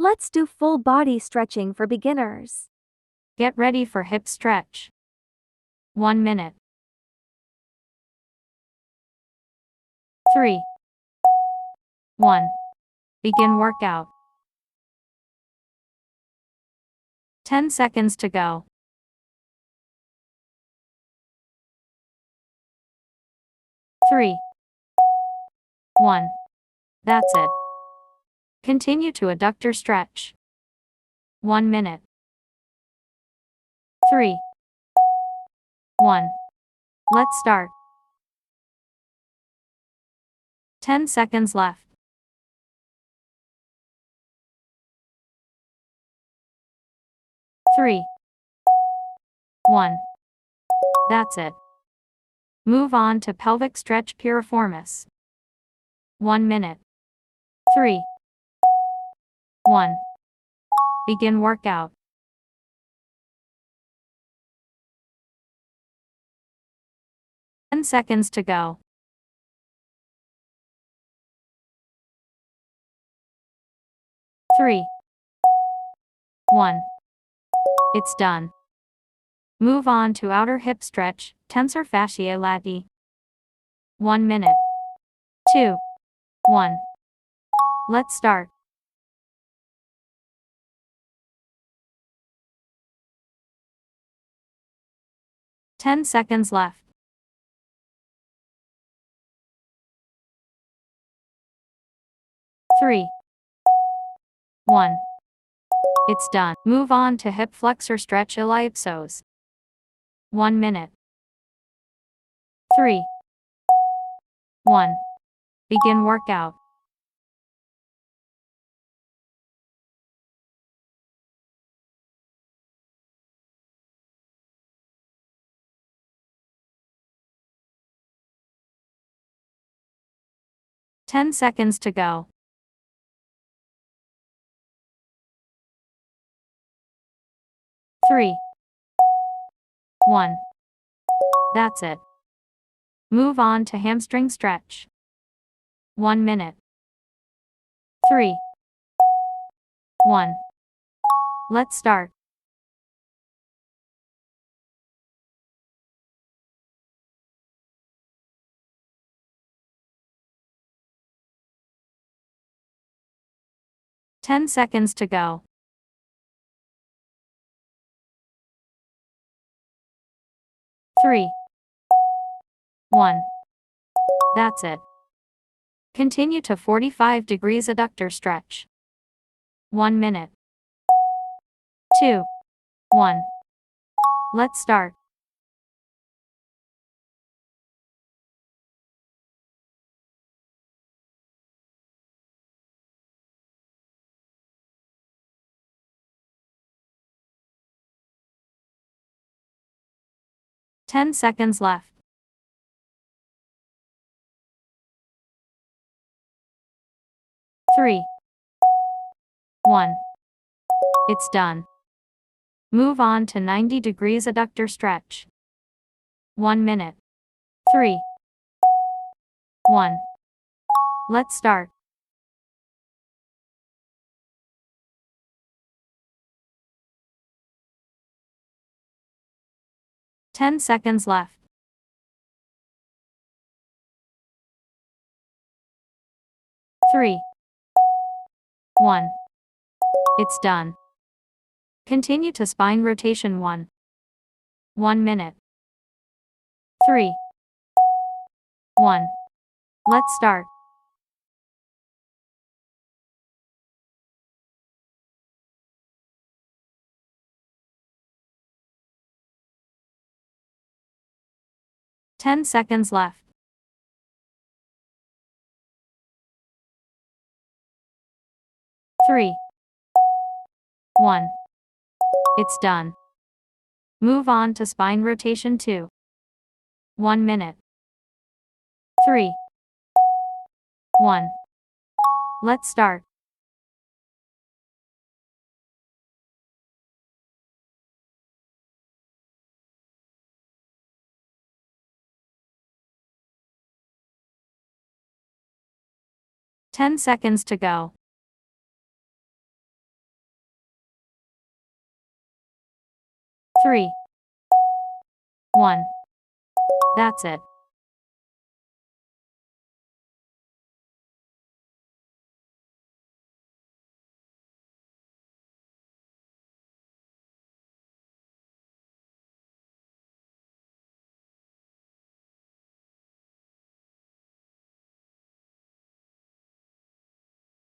Let's do full body stretching for beginners. Get ready for hip stretch. 1 minute. 3, 1. Begin workout. 10 seconds to go. 3, 1. That's it. Continue to adductor stretch. 1 minute. 3, 1. Let's start. 10 seconds left. 3, 1. That's it. Move on to pelvic stretch piriformis. 1 minute. 3, 1. Begin workout. 10 seconds to go. 3, 1. It's done. Move on to outer hip stretch, tensor fasciae lati. 1 minute. 2, 1. Let's start. 10 seconds left. 3, 1. It's done. Move on to hip flexor stretch ellipsos. 1 minute. 3, 1. Begin workout. 10 seconds to go. 3, 1. That's it. Move on to hamstring stretch. 1 minute. 3, 1. Let's start. 10 seconds to go. 3, 1. That's it. Continue to 45 degrees adductor stretch. 1 minute. 2, 1. Let's start. 10 seconds left. 3, 1. It's done. Move on to 90 degrees adductor stretch. 1 minute. 3, 1. Let's start. 10 seconds left. 3, 1. It's done. Continue to spine rotation 1. 1 minute. 3, 1. Let's start. 10 seconds left. 3, 1. It's done. Move on to spine rotation 2. 1 minute. 3, 1. Let's start. 10 seconds to go. 3, 1. That's it.